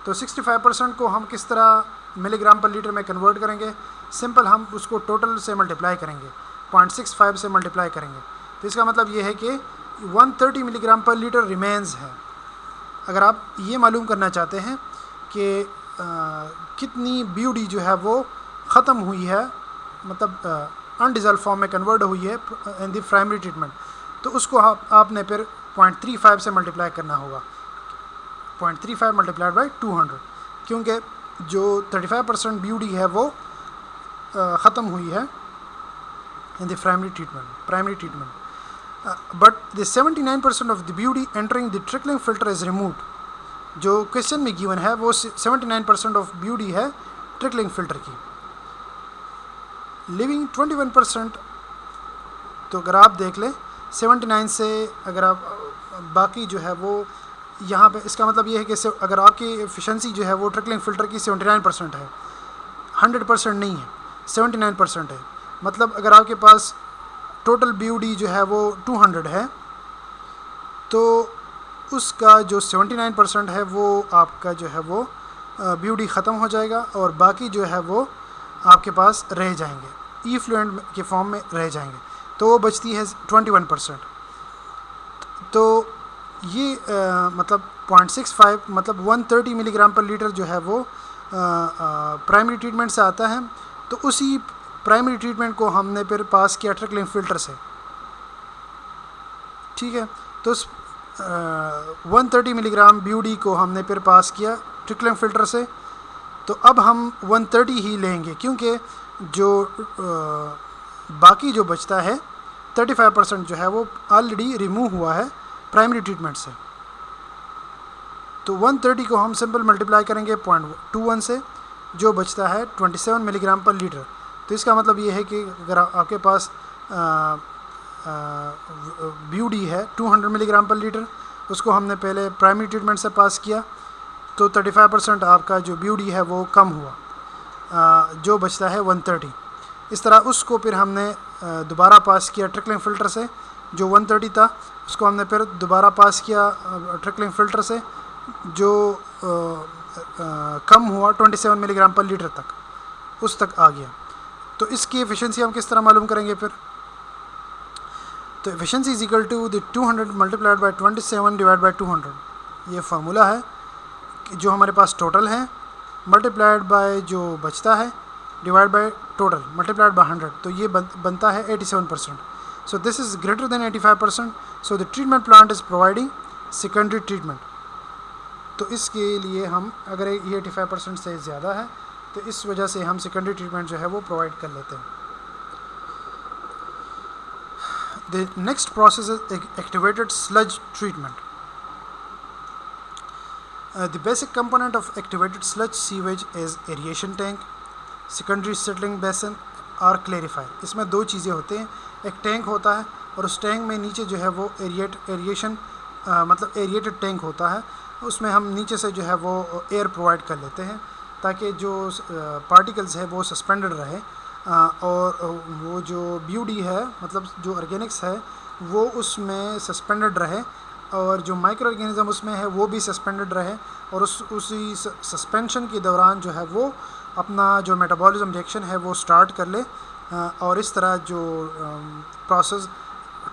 तो 65% को हम किस तरह मिलीग्राम पर लीटर में कन्वर्ट करेंगे, सिंपल हम उसको टोटल से मल्टीप्लाई करेंगे, 0.65 से मल्टीप्लाई करेंगे, तो इसका मतलब ये है कि 130 मिलीग्राम पर लीटर रिमेंस है। अगर आप ये मालूम करना चाहते हैं कि कितनी BUD जो है वो ख़त्म हुई है, मतलब अनडिज़ॉल्व फॉर्म में कन्वर्ट हुई है इन द प्राइमरी ट्रीटमेंट, तो उसको आपने फिर 0.35 से मल्टीप्लाई करना होगा, 0.35 मल्टीप्लाइड बाई 200, क्योंकि जो 35% BUD है वो ख़त्म हुई है in the primary treatment, but the 79% of the BUD entering the trickling filter is removed. जो क्वेश्चन में गिवन है वो 79% ऑफ BUD है ट्रिकलिंग फिल्टर की, लिविंग 21%। तो अगर आप देख लें 79 से अगर आप बाकी जो है वो यहाँ पे, इसका मतलब ये है कि अगर आपकी एफिशिएंसी जो है वो ट्रिकलिंग फ़िल्टर की 79% है, 100% नहीं है, 79% है, मतलब अगर आपके पास टोटल BUD जो है वो 200 है तो उसका जो 79% है वो आपका जो है वो BUD ख़त्म हो जाएगा और बाकी जो है वो आपके पास रह जाएंगे, इफ्लुएंट के फॉर्म में रह जाएंगे, तो वो बचती है 21%। तो ये मतलब 0.65 मतलब 130 मिलीग्राम पर लीटर जो है वो प्राइमरी ट्रीटमेंट से आता है, तो उसी प्राइमरी ट्रीटमेंट को हमने फिर पास किया ट्रिकलिंग फ़िल्टर से, ठीक है। तो उस 130 मिलीग्राम BUD को हमने फिर पास किया ट्रिकलिंग फ़िल्टर से, तो अब हम 130 ही लेंगे क्योंकि जो बाकी जो बचता है 35% जो है वो ऑलरेडी रिमूव हुआ है प्राइमरी ट्रीटमेंट से। तो 130 को हम सिंपल मल्टीप्लाई करेंगे 0.21 से, जो बचता है 27 मिलीग्राम पर लीटर। तो इसका मतलब ये है कि अगर आपके पास BUD है 200 मिलीग्राम पर लीटर, उसको हमने पहले प्राइमरी ट्रीटमेंट से पास किया तो 35% आपका जो BUD है वो कम हुआ, जो बचता है 130। इस तरह उसको फिर हमने दोबारा पास किया ट्रिकलिंग फ़िल्टर से, जो 130 था उसको हमने फिर दोबारा पास किया ट्रिकलिंग फ़िल्टर से, जो कम हुआ 27 मिलीग्राम पर लीटर तक, उस तक आ गया। तो इसकी एफिशिएंसी हम किस तरह मालूम करेंगे फिर, तो efficiency is equal to the 200 multiplied by 27 divide by 200, ये फार्मूला है कि जो हमारे पास टोटल है मल्टीप्लाइड बाय जो बचता है divide by total multiplied by 100, तो ये बनता है 87%। So this is greater than 85%. So the treatment plant is providing secondary treatment. तो इसके लिए हम अगर ये 85% से ज़्यादा है तो इस वजह से हम सेकेंडरी ट्रीटमेंट जो है वो प्रोवाइड कर लेते हैं। The next process is activated sludge treatment. The basic component of activated sludge sewage is aeration tank, secondary settling basin और क्लेरिफायर। इसमें दो चीज़ें होते हैं, एक टैंक होता है और उस टैंक में नीचे जो है वो एरिएशन मतलब एरिएटेड टैंक होता है, उसमें हम नीचे से जो है वो एयर प्रोवाइड कर लेते हैं ताकि जो पार्टिकल्स है वो सस्पेंडेड रहे और वो जो ब्यूडी है मतलब जो ऑर्गेनिक्स है वो उसमें सस्पेंडेड रहे और जो माइक्रो ऑर्गेनिज्म उसमें है वो भी सस्पेंडेड रहे और उसी सस्पेंशन के दौरान जो है वो अपना जो मेटाबॉलिज्म रिएक्शन है वो स्टार्ट कर ले और इस तरह जो प्रोसेस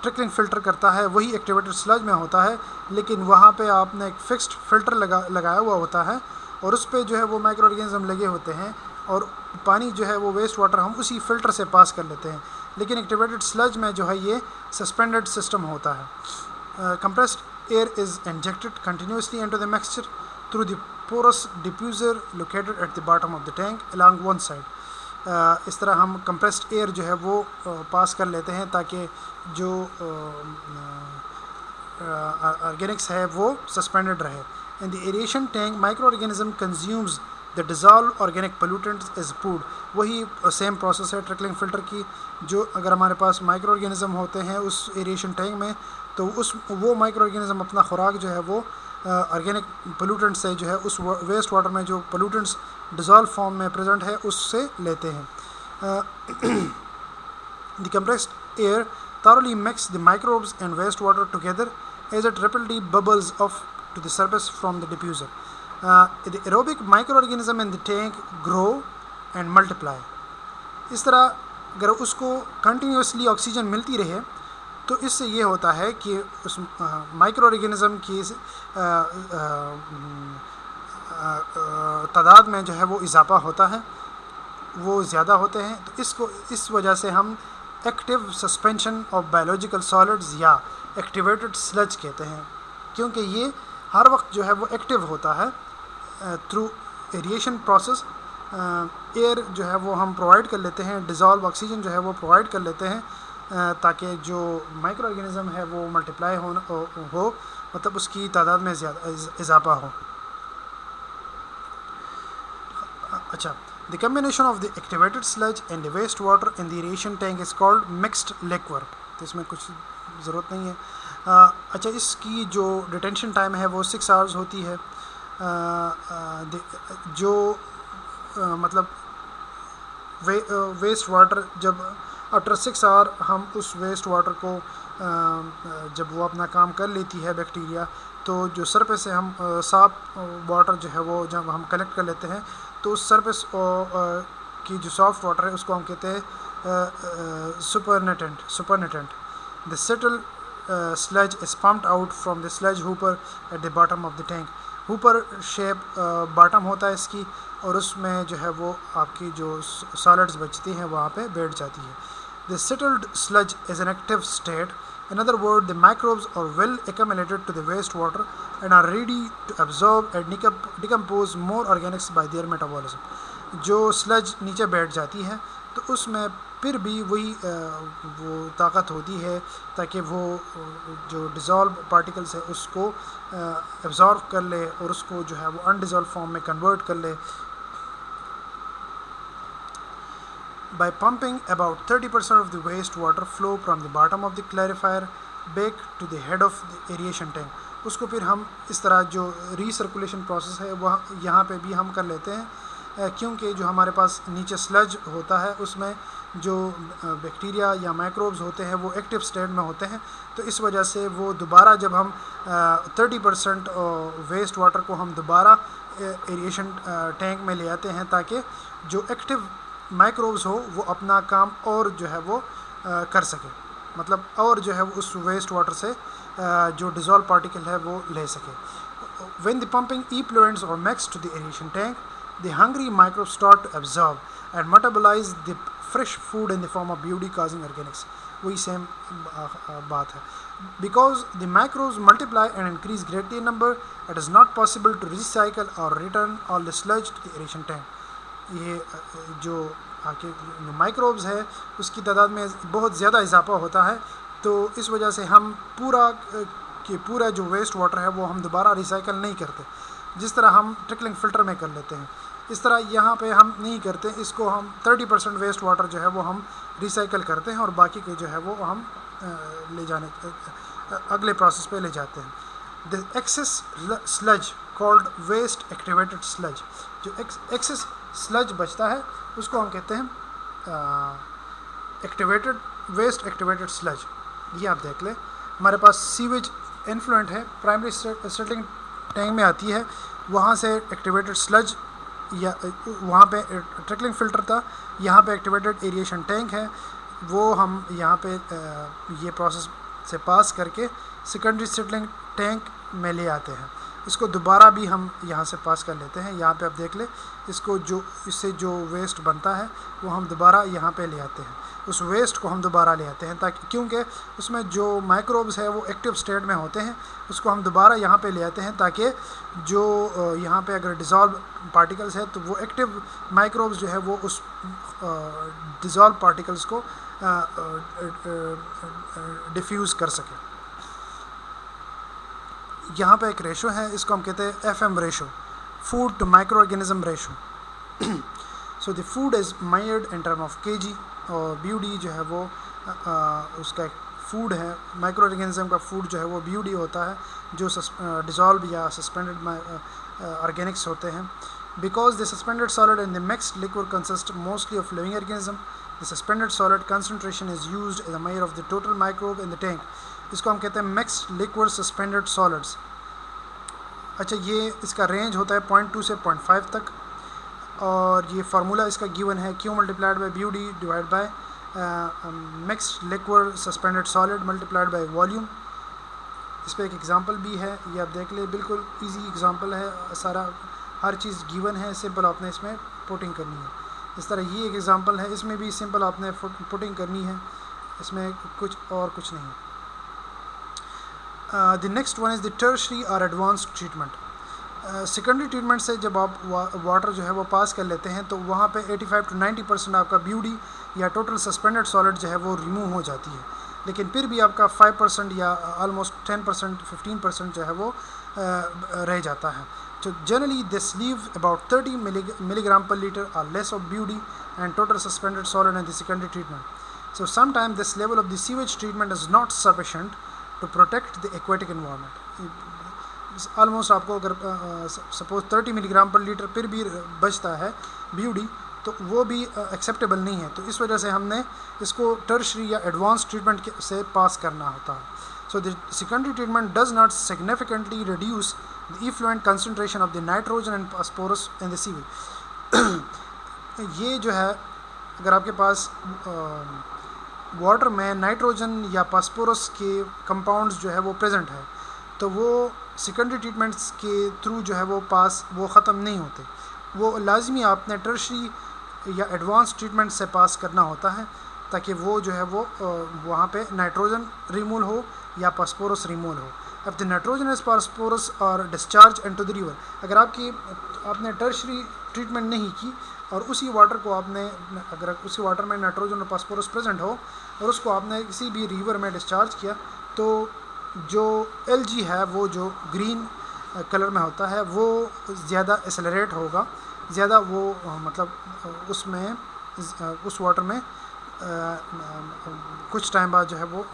ट्रिकलिंग फ़िल्टर करता है वही एक्टिवेटेड स्लज में होता है, लेकिन वहाँ पे आपने एक फिक्स्ड फ़िल्टर लगाया हुआ होता है और उस पर जो है वो माइक्रो ऑर्गेनिज्म लगे होते हैं और पानी जो है वो वेस्ट वाटर हम उसी फ़िल्टर से पास कर लेते हैं। लेकिन एक्टिवेटेड स्लज में जो है ये सस्पेंडेड सिस्टम होता है। Compressed air is injected continuously into the mixture through the porous diffuser located at the bottom of the tank along one side. इस तरह हम कंप्रेस्ड एयर जो है वो पास कर लेते हैं ताकि जो ऑर्गेनिक्स है वो सस्पेंडेड रहे। In the aeration tank micro organism consumes the dissolve organic pollutants is food. वही सेम प्रोसेस है ट्रिकलिंग फ़िल्टर की। जो अगर हमारे पास माइक्रो ऑर्गेनिज्म होते हैं उस एरिएशन टैंक में तो वो माइक्रो ऑर्गेनिज्म अपना खुराक जो है वो ऑर्गेनिक पोल्यूटेंट से जो है उस वेस्ट वाटर में जो पोल्यूटेंट्स डिज़ोल्व फॉर्म में प्रेजेंट है उससे लेते हैं। The compressed air thoroughly mix the microbes and wastewater together as it rapidly bubbles off to the surface from the diffuser. The aerobic microorganism in the tank grow and multiply. इस तरह अगर उसको continuously oxygen मिलती रहे तो इससे ये होता है कि उस माइक्रो ऑर्गेनिज्म की तादाद में जो है वो इजाफा होता है, वो ज़्यादा होते हैं। तो इस वजह से हम active suspension of biological solids या एक्टिवेटेड स्लज कहते हैं, क्योंकि ये हर वक्त जो है वो एक्टिव होता है थ्रू एरिएशन प्रोसेस। एयर जो है वो हम प्रोवाइड कर लेते हैं, डिज़ोल्व ऑक्सीजन जो है वो प्रोवाइड कर लेते हैं ताकि जो माइक्रो ऑर्गेनिज्म है वो मल्टीप्लाई हो मतलब उसकी तादाद में ज़्यादा इजाफा हो। अच्छा, the combination of the activated sludge and the waste water in the aeration tank is called mixed liquor। तो इसमें कुछ ज़रूरत नहीं है। अच्छा, इसकी जो डिटेंशन टाइम है वो 6 आवर्स होती है। जो मतलब वेस्ट वाटर जब आफ्टर 6 आवर हम उस वेस्ट वाटर को जब वो अपना काम कर लेती है बैक्टीरिया, तो जो सरफेस से हम साफ वाटर जो है वो जब हम कलेक्ट कर लेते हैं तो उस सरफेस की जो सॉफ्ट वाटर है उसको हम कहते हैं supernatant. The settle sludge is pumped out from the sludge Hooper eight the bottom of the tank. Hooper shape bottom होता है इसकी और उसमें जो है वो आपकी जो सॉलिड्स बचती हैं वहाँ पे बैठ जाती है। The settled sludge is an active state. In other words, the microbes are well accumulated to the wastewater and are ready to absorb and decompose more organics by their metabolism. जो sludge नीचे बैठ जाती है तो उसमें फिर भी वही वो ताकत होती है ताकि वो जो डिज़ोल्व पार्टिकल्स है उसको एब्जॉर्व कर ले और उसको जो है वो अनडिज़ोल्व फॉर्म में कन्वर्ट कर ले। By pumping about 30% of the wastewater flow from the bottom of the clarifier back to the head of the aeration tank. उसको फिर हम इस तरह जो रीसर्कुलेशन प्रोसेस है वह यहाँ पे भी हम कर लेते हैं, क्योंकि जो हमारे पास नीचे स्लज होता है उसमें जो बैक्टीरिया या माइक्रोब्स होते हैं वो एक्टिव स्टेट में होते हैं। तो इस वजह से वो दोबारा जब हम 30% वेस्ट वाटर को हम दोबारा एरिएशन टैंक में ले आते हैं ताकि जो एक्टिव माइक्रोब्स हो वो अपना काम और जो है वो कर सके, मतलब और जो है उस वेस्ट वाटर से जो डिज़ोल्व पार्टिकल है वो ले सके। When the pumping effluents are mixed to the aeration tank, The hungry microbes start to absorb and metabolize the fresh food in the form of BUD causing organics. वही same बात है. Because the microbes multiply and increase greatly in number, it is not possible to recycle or return all the sludge to the aeration tank. ये जो आके microbes है उसकी तादाद में बहुत ज़्यादा इजाफा होता है, तो इस वजह से हम पूरा जो वेस्ट वाटर है वो हम दोबारा रिसाइकल नहीं करते. जिस तरह हम ट्रिकलिंग फ़िल्टर में कर लेते हैं, इस तरह यहाँ पे हम नहीं करते. इसको हम 30% वेस्ट वाटर जो है वो हम रिसाइकल करते हैं और बाकी के जो है वो हम ले जाने अगले प्रोसेस पे ले जाते हैं. The excess sludge called waste activated sludge. जो एक्सेस स्लज बचता है उसको हम कहते हैं वेस्ट एक्टिवेटेड स्लज. ये आप देख लें, हमारे पास सीवेज इन्फ्लुएंट है, प्राइमरी सेटलिंग टैंक में आती है, वहाँ से एक्टिवेटेड स्लज, या वहाँ पे ट्रिकलिंग फ़िल्टर था, यहाँ पे एक्टिवेटेड एरिएशन टैंक है, वो हम यहाँ पे ये प्रोसेस से पास करके सेकेंडरी सेटलिंग टैंक में ले आते हैं. इसको दोबारा भी हम यहाँ से पास कर लेते हैं. यहाँ पे आप देख लें, इससे जो वेस्ट बनता है वो हम दोबारा यहाँ पे ले आते हैं. उस वेस्ट को हम दोबारा ले आते हैं ताकि, क्योंकि उसमें जो माइक्रोब्स है वो एक्टिव स्टेट में होते हैं, उसको हम दोबारा यहाँ पे ले आते हैं ताकि जो यहाँ पे अगर डिज़ोल्व पार्टिकल्स है तो वो एक्टिव माइक्रोब्स जो है वो उस डिज़ोल्व पार्टिकल्स को डिफ्यूज़ कर सके. यहाँ पे एक रेशो है, इसको हम कहते हैं FM ratio, food to micro organism ratio. So the food is measured in term of kg, और BUD जो है वो उसका एक फूड है. माइक्रो ऑर्गेनिज्म का फूड जो है वो BUD होता है, जो डिज़ोल्व या सस्पेंडेड ऑर्गेनिक्स होते हैं. Because the suspended solid in the mixed liquid consist mostly of living organism, the suspended solid concentration is used as a measure of the total microbe in the tank. इसको हम कहते हैं mixed liquid suspended solids. अच्छा, ये इसका range होता है 0.2 से 0.5 तक, और ये फार्मूला इसका गिवन है Q multiplied by BUD divide by mixed liquid suspended solid multiplied by volume. इस पर एक एग्जांपल भी है, ये आप देख ले, बिल्कुल इजी एग्जांपल है, सारा हर चीज़ गिवन है, सिंपल आपने इसमें पुटिंग करनी है. इस तरह ये एक एग्जांपल है, इसमें भी सिंपल आपने पुटिंग करनी है, इसमें कुछ नहीं. The next one is the tertiary or advanced treatment. Secondary treatment से जब आप वाटर जो है वो पास कर लेते हैं तो वहाँ पे 85 to 90% आपका BUD या टोटल सस्पेंडेड सॉलिड जो है वो रिमूव हो जाती है, लेकिन फिर भी आपका 5% या ऑलमोस्ट 10% 15% जो है वो रह जाता है. So generally this leaves about 30 milligram per liter or less of BUD and total suspended solid in the secondary treatment. So sometimes this level of the sewage treatment is not sufficient to protect the aquatic environment. Almost आपको अगर suppose 30 milligram पर litre फिर भी बचता है BUD, तो वो भी एक्सेप्टेबल नहीं है. तो इस वजह से हमने इसको टर्शरी या एडवांस ट्रीटमेंट से पास करना होता है. So the secondary treatment does not significantly reduce the effluent concentration of the nitrogen and phosphorus in the sewage. ये जो है, अगर आपके पास वाटर में नाइट्रोजन या फास्फोरस के कंपाउंड्स जो है वो प्रेजेंट है, तो वो सेकेंडरी ट्रीटमेंट्स के थ्रू जो है वो ख़त्म नहीं होते. वो लाजमी आपने टर्शरी या एडवांस ट्रीटमेंट से पास करना होता है ताकि वो जो है वो वहाँ पे नाइट्रोजन रिमूवल हो या फास्फोरस रिमूवल हो. अब द नाइट्रोजन इज फास्फोरस और डिस्चार्ज इनटू द रिवर, अगर आपने टर्शरी ट्रीटमेंट नहीं की और उसी वाटर को अगर उसी वाटर में नाइट्रोजन और फास्फोरस प्रेजेंट हो और उसको आपने किसी भी रिवर में डिस्चार्ज किया, तो जो एलजी है वो जो ग्रीन कलर में होता है वो ज़्यादा एक्सेलरेट होगा, ज़्यादा वो मतलब उसमें उस वाटर में कुछ टाइम बाद जो है वो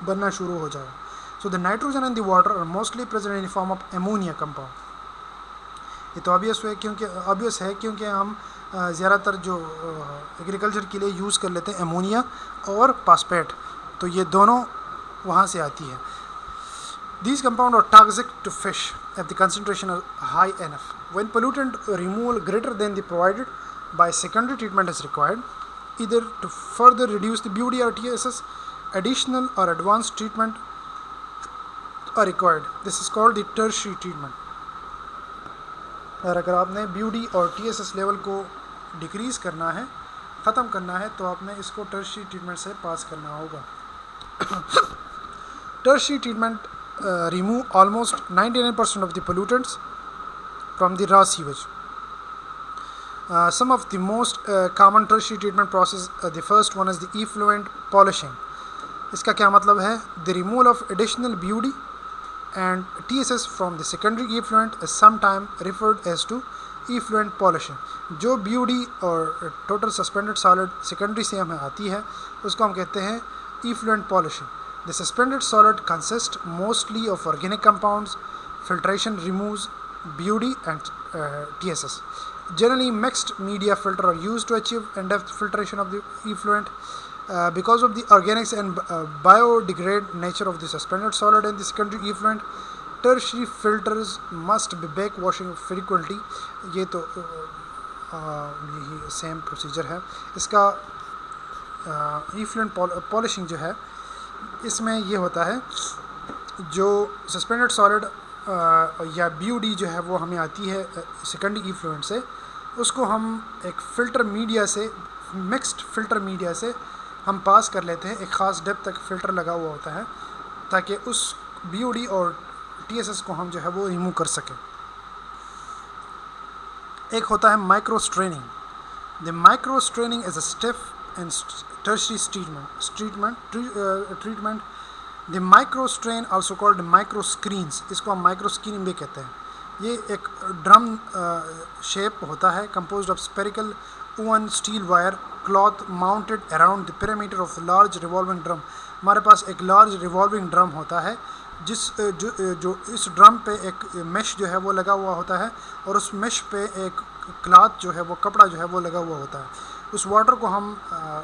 बनना शुरू हो जाएगा. So the nitrogen in the water are mostly present in form of ammonia compound. ये तो ऑब्वियस है क्योंकि हम ज़्यादातर जो एग्रीकल्चर के लिए यूज़ कर लेते हैं एमोनिया और फास्फेट, तो ये दोनों वहाँ से आती है. These compounds are toxic to fish if the concentration is high enough. When pollutant removal greater than the provided by secondary treatment is required, either to further reduce the BUD or TSS, additional or advanced treatment are required. This is called the tertiary treatment. और अगर आपने BUD और TSS level को decrease करना है, ख़त्म करना है, तो आपने इसको टर्शियरी ट्रीटमेंट से पास करना होगा। Tertiary treatment remove almost 99% of the pollutants from the raw sewage. Some of the most common tertiary treatment process, the first one is the effluent polishing. इसका क्या मतलब है? The removal of additional BUD and TSS from the secondary effluent is sometimes referred as to effluent polishing. जो BUD और total suspended solid secondary से हमें आती है उसको हम कहते हैं effluent polishing. The suspended solid consists mostly of organic compounds. Filtration removes BUD and TSS. Generally, mixed media filter are used to achieve in-depth filtration of the effluent. Because of the organics and biodegrade nature of the suspended solid and the secondary effluent, tertiary filters must be back washing frequently. ये तो यही same procedure है। इसका effluent polishing जो है इसमें ये होता है, जो सस्पेंडेड सॉलिड या BUD जो है वो हमें आती है सेकेंडरी इफ्लुएंट से, उसको हम एक फ़िल्टर मीडिया से, मिक्स्ड फ़िल्टर मीडिया से हम पास कर लेते हैं। एक ख़ास डेप्थ तक फ़िल्टर लगा हुआ होता है ताकि उस BUD और TSS को हम जो है वो रिमूव कर सकें। एक होता है micro straining. The micro straining is a step in tertiary treatment. The micro strain also called micro screens, इसको हम माइक्रो स्क्रीन भी कहते हैं। ये एक ड्रम शेप होता है composed of spherical woven steel wire cloth mounted around the perimeter of large revolving drum. हमारे पास एक लार्ज रिवॉल्विंग ड्रम होता है जो इस ड्रम पे एक मेश जो है वो लगा हुआ होता है और उस मेश पे एक क्लॉथ जो है वो कपड़ा जो है वो लगा हुआ होता है। उस वाटर को हम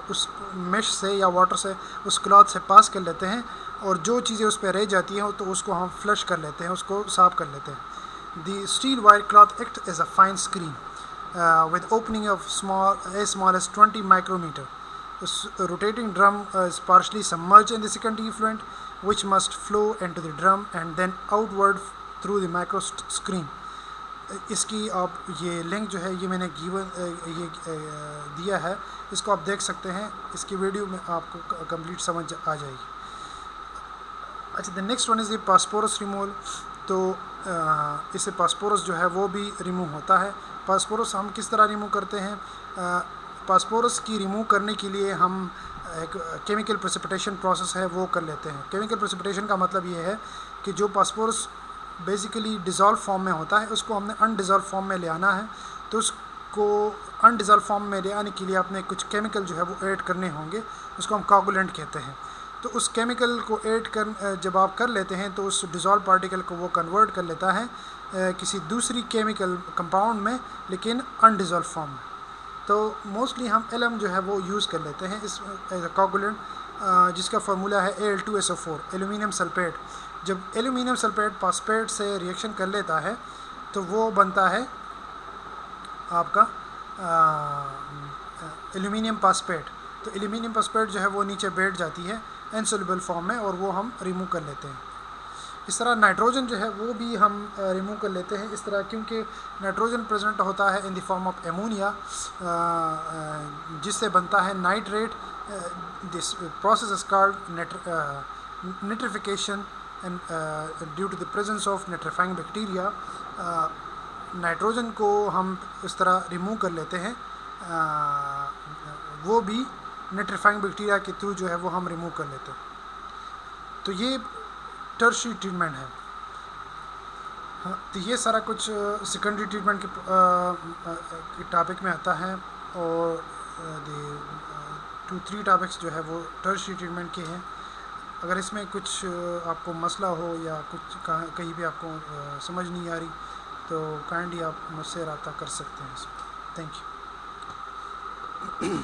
उस मेश से या वाटर से उस क्लॉथ से पास कर लेते हैं और जो चीज़ें उस पर रह जाती हैं तो उसको हम फ्लश कर लेते हैं, उसको साफ कर लेते हैं। The steel wire cloth act as a fine screen with opening of as small as 20 micrometer. The rotating drum is partially submerged in the secondary effluent, which must flow into the drum and then outward through the micro screen. इसकी आप ये link जो है ये मैंने ये दिया है, इसको आप देख सकते हैं, इसकी वीडियो में आपको कंप्लीट समझ आ जाएगी। अच्छा, the next one is the phosphorus removal. तो इससे पास्पोरस जो है वो भी रिमूव होता है। पास्पोरस हम किस तरह रिमूव करते हैं? पास्पोरस की रिमूव करने के लिए हम एक केमिकल प्रेसिपिटेशन प्रोसेस है वो कर लेते हैं। केमिकल प्रेसिपिटेशन का मतलब ये है कि जो पास्पोरस बेसिकली डिज़ोल्व फॉर्म में होता है उसको हमने अनडिज़ोल्व फॉर्म में ले आना है। तो उसको अनडिज़ोल्व फॉर्म में ले आने के लिए आपने कुछ केमिकल जो है वो ऐड करने होंगे, उसको हम कोगुलेंट कहते हैं। तो उस केमिकल को ऐड कर जब आप कर लेते हैं तो उस डिज़ोल्व पार्टिकल को वो कन्वर्ट कर लेता है किसी दूसरी केमिकल कंपाउंड में, लेकिन अनडिज़ोल्व फॉर्म में। तो मोस्टली हम एलम जो है वो यूज़ कर लेते हैं इस एज अ कोगुलेंट, जिसका फार्मूला है Al2SO4 एल्यूमिनियम सल्फेट। जब एल्यूमिनियम सल्फेट फास्फेट से रिएक्शन कर लेता है तो वो बनता है आपका एल्यूमिनियम फास्फेट। तो एल्यूमिनियम फास्फेट जो है वो नीचे बैठ जाती है इनसोल्युबल फॉर्म में और वो हम रिमूव कर लेते हैं। इस तरह नाइट्रोजन जो है वो भी हम रिमूव कर लेते हैं इस तरह, क्योंकि नाइट्रोजन प्रेजेंट होता है in the form of ammonia, जिससे बनता है nitrate. This process is called nitrification and due to the presence of nitrifying bacteria, nitrogen को हम इस तरह रिमूव कर लेते हैं। वो भी नाइट्रीफाइंग बैक्टीरिया के थ्रू जो है वो हम रिमूव कर लेते हैं। तो ये टर्शियरी ट्रीटमेंट है। हाँ, तो ये सारा कुछ सेकेंडरी ट्रीटमेंट के टॉपिक में आता है और 2-3 टॉपिक्स जो है वो टर्शियरी ट्रीटमेंट के हैं। अगर इसमें कुछ आपको मसला हो या कुछ कहीं भी आपको समझ नहीं आ रही तो काइंडली आप मुझसे रब्ता कर सकते हैं। Thank you.